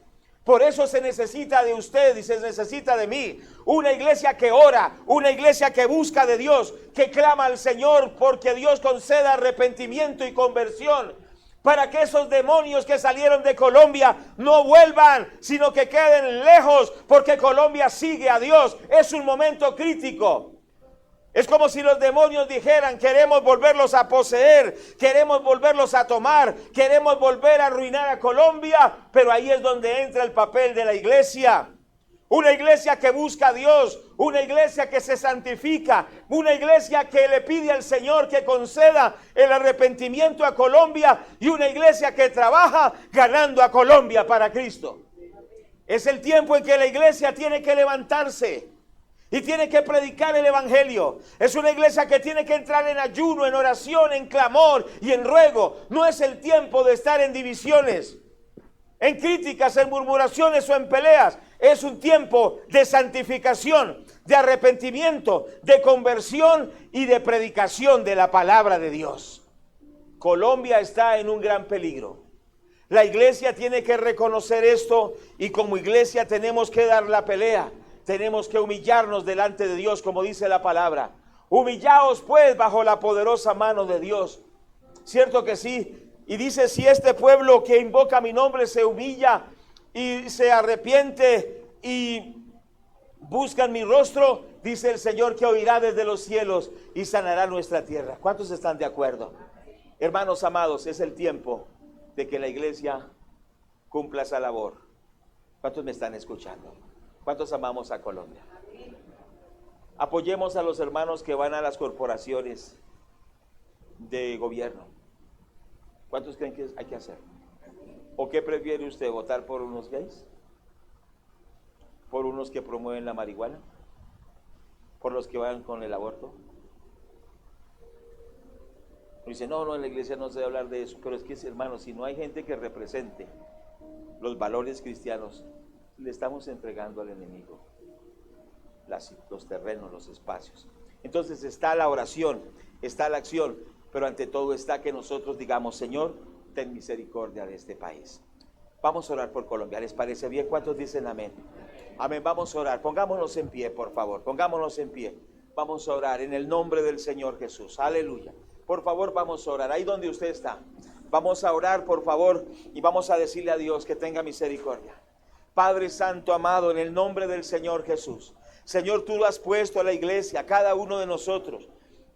Por eso se necesita de usted y se necesita de mí. Una iglesia que ora, una iglesia que busca de Dios, que clama al Señor porque Dios conceda arrepentimiento y conversión, para que esos demonios que salieron de Colombia no vuelvan, sino que queden lejos, porque Colombia sigue a Dios. Es un momento crítico. Es como si los demonios dijeran: queremos volverlos a poseer, queremos volverlos a tomar, queremos volver a arruinar a Colombia. Pero ahí es donde entra el papel de la iglesia. Una iglesia que busca a Dios, una iglesia que se santifica, una iglesia que le pide al Señor que conceda el arrepentimiento a Colombia, y una iglesia que trabaja ganando a Colombia para Cristo. Es el tiempo en que la iglesia tiene que levantarse y tiene que predicar el evangelio. Es una iglesia que tiene que entrar en ayuno, en oración, en clamor y en ruego. No es el tiempo de estar en divisiones, en críticas, en murmuraciones o en peleas. Es un tiempo de santificación, de arrepentimiento, de conversión y de predicación de la palabra de Dios. Colombia está en un gran peligro. La iglesia tiene que reconocer esto, y como iglesia tenemos que dar la pelea. Tenemos que humillarnos delante de Dios, como dice la palabra. Humillaos pues bajo la poderosa mano de Dios. ¿Cierto que sí? Y dice: si este pueblo que invoca mi nombre se humilla y se arrepiente y buscan mi rostro, dice el Señor que oirá desde los cielos y sanará nuestra tierra. ¿Cuántos están de acuerdo? Hermanos amados, es el tiempo de que la iglesia cumpla esa labor. ¿Cuántos me están escuchando? ¿Cuántos amamos a Colombia? Apoyemos a los hermanos que van a las corporaciones de gobierno. ¿Cuántos creen que hay que hacer? ¿O qué prefiere usted? ¿Votar por unos gays? ¿Por unos que promueven la marihuana? ¿Por los que van con el aborto? Dice: no, en la iglesia no se debe hablar de eso. Pero es que, hermanos, si no hay gente que represente los valores cristianos, le estamos entregando al enemigo los terrenos, los espacios. Entonces está la oración, está la acción, pero ante todo está que nosotros digamos: Señor, ten misericordia de este país. Vamos a orar por Colombia. ¿Les parece bien? ¿Cuántos dicen amén? Amén. Vamos a orar. Pongámonos en pie, por favor. Pongámonos en pie. Vamos a orar en el nombre del Señor Jesús. Aleluya. Por favor, vamos a orar. Ahí donde usted está. Vamos a orar, por favor, y vamos a decirle a Dios que tenga misericordia. Padre Santo, amado, en el nombre del Señor Jesús. Señor, tú lo has puesto a la iglesia, a cada uno de nosotros.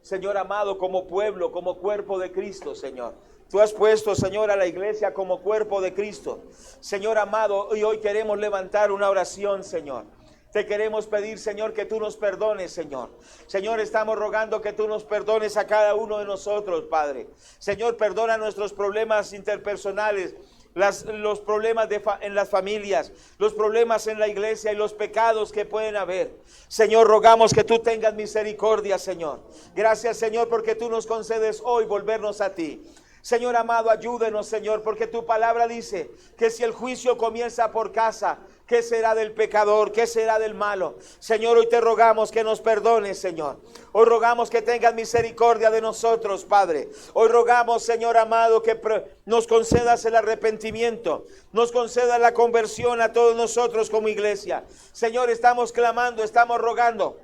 Señor amado, como pueblo, como cuerpo de Cristo, Señor. Tú has puesto, Señor, a la iglesia como cuerpo de Cristo. Señor amado, y hoy queremos levantar una oración, Señor. Te queremos pedir, Señor, que tú nos perdones, Señor. Señor, estamos rogando que tú nos perdones a cada uno de nosotros, Padre. Señor, perdona nuestros problemas interpersonales, los problemas en las familias, los problemas en la iglesia y los pecados que pueden haber. Señor, rogamos que tú tengas misericordia, Señor. Gracias, Señor, porque tú nos concedes hoy volvernos a ti. Señor amado, ayúdenos, Señor, porque tu palabra dice que si el juicio comienza por casa, ¿qué será del pecador? ¿Qué será del malo? Señor, hoy te rogamos que nos perdones, Señor. Hoy rogamos que tengas misericordia de nosotros, Padre. Hoy rogamos, Señor amado, que nos concedas el arrepentimiento, nos concedas la conversión a todos nosotros como iglesia. Señor, estamos clamando, estamos rogando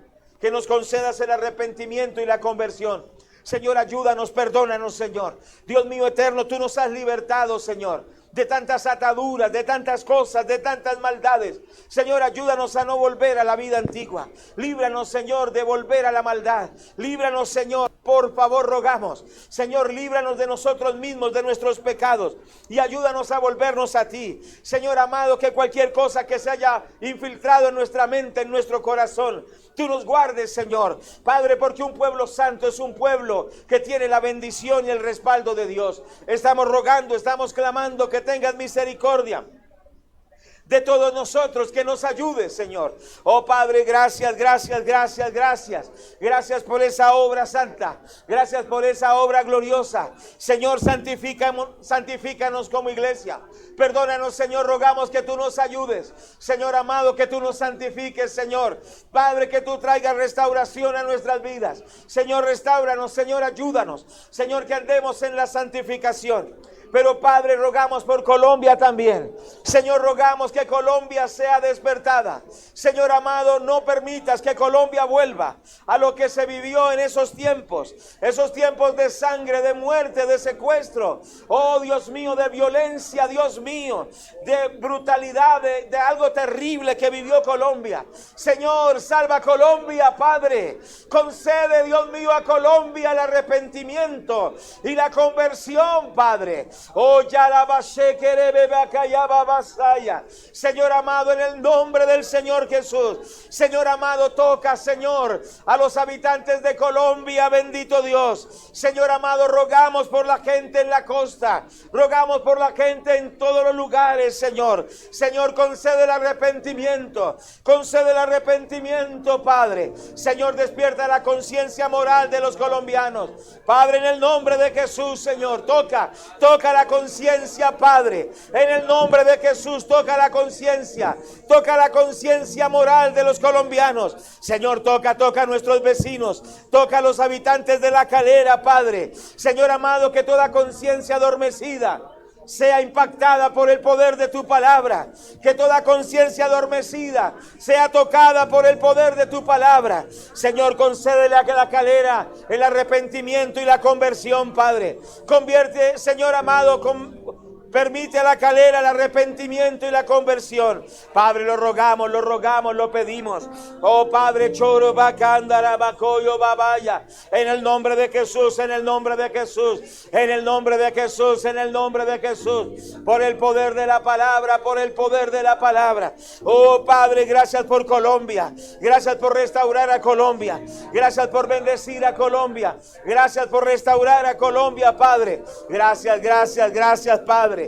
que nos concedas el arrepentimiento y la conversión. Señor, ayúdanos, perdónanos, Señor. Dios mío eterno, tú nos has libertado, Señor, de tantas ataduras, de tantas cosas, de tantas maldades. Señor, ayúdanos a no volver a la vida antigua. Líbranos, Señor, de volver a la maldad. Líbranos, Señor, por favor, rogamos. Señor, líbranos de nosotros mismos, de nuestros pecados, y ayúdanos a volvernos a ti. Señor amado, que cualquier cosa que se haya infiltrado en nuestra mente, en nuestro corazón, tú nos guardes, Señor. Padre, porque un pueblo santo es un pueblo que tiene la bendición y el respaldo de Dios. Estamos rogando, estamos clamando que tengas misericordia de todos nosotros, que nos ayudes, Señor. Oh Padre, gracias, gracias, gracias, gracias. Gracias por esa obra santa. Gracias por esa obra gloriosa. Señor, santifícanos como iglesia. Perdónanos, Señor, rogamos que tú nos ayudes. Señor amado, que tú nos santifiques, Señor. Padre, que tú traigas restauración a nuestras vidas. Señor, restáuranos, Señor, ayúdanos. Señor, que andemos en la santificación. Pero Padre, rogamos por Colombia también. Señor, rogamos que Colombia sea despertada. Señor amado, no permitas que Colombia vuelva a lo que se vivió en esos tiempos de sangre, de muerte, de secuestro. Oh Dios mío, de violencia, Dios mío, de brutalidad, de algo terrible que vivió Colombia. Señor, salva a Colombia, Padre. Concede, Dios mío, a Colombia el arrepentimiento y la conversión, Padre. Oh, Señor amado, en el nombre del Señor Jesús. Señor amado, toca, Señor, a los habitantes de Colombia, bendito Dios. Señor amado, rogamos por la gente en la costa, rogamos por la gente en todos los lugares, Señor. Señor, concede el arrepentimiento, Padre. Señor, despierta la conciencia moral de los colombianos, Padre, en el nombre de Jesús. Señor, toca la conciencia, Padre, en el nombre de Jesús. Toca la conciencia moral de los colombianos. Señor, toca a nuestros vecinos, toca a los habitantes de La Calera, Padre. Señor amado, que toda conciencia adormecida sea impactada por el poder de tu palabra, que toda conciencia adormecida sea tocada por el poder de tu palabra. Señor, concédele a La Calera el arrepentimiento y la conversión, Padre. Convierte, Señor amado, permite a La Calera el arrepentimiento y la conversión. Padre, lo rogamos, lo pedimos. Oh Padre, choro bacandara bacoyo babaya. En el nombre de Jesús, en el nombre de Jesús, en el nombre de Jesús, en el nombre de Jesús. Por el poder de la palabra, por el poder de la palabra. Oh Padre, gracias por Colombia. Gracias por restaurar a Colombia. Gracias por bendecir a Colombia. Gracias por restaurar a Colombia, Padre. Gracias, gracias, gracias, Padre.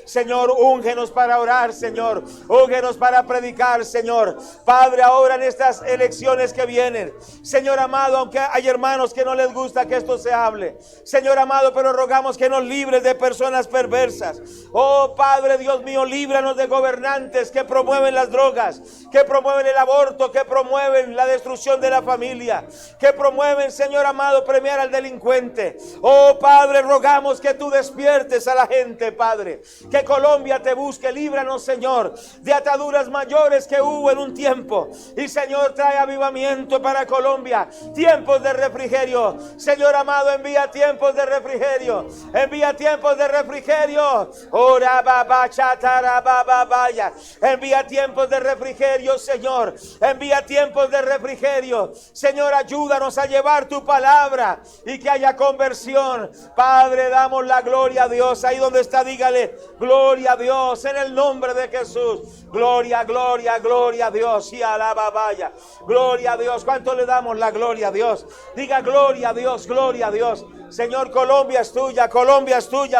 Señor, úngenos para orar, Señor. Úngenos para predicar, Señor. Padre, ahora en estas elecciones que vienen, Señor amado, aunque hay hermanos que no les gusta que esto se hable, Señor amado, pero rogamos que nos libres de personas perversas. Oh Padre, Dios mío, líbranos de gobernantes que promueven las drogas, que promueven el aborto, que promueven la destrucción de la familia, que promueven, Señor amado, premiar al delincuente. Oh Padre, rogamos que tú despiertes a la gente, Padre, que Colombia te busque. Líbranos, Señor, de ataduras mayores que hubo en un tiempo, y Señor, trae avivamiento para Colombia, tiempos de refrigerio. Señor amado, envía tiempos de refrigerio, envía tiempos de refrigerio. Ora baba chatara baba vaya, envía tiempos de refrigerio, Señor, envía tiempos de refrigerio. Señor, ayúdanos a llevar tu palabra y que haya conversión. Padre, damos la gloria a Dios. Ahí donde está, dígale gloria a Dios en el nombre de Jesús. Gloria, gloria, gloria a Dios. Y alaba vaya. Gloria a Dios. ¿Cuánto le damos la gloria a Dios? Diga gloria a Dios, gloria a Dios. Señor, Colombia es tuya,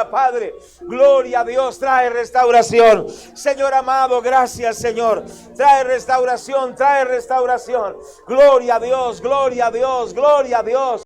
Padre. Gloria a Dios, trae restauración. Señor amado, gracias, Señor. Trae restauración, trae restauración. Gloria a Dios, gloria a Dios, gloria a Dios.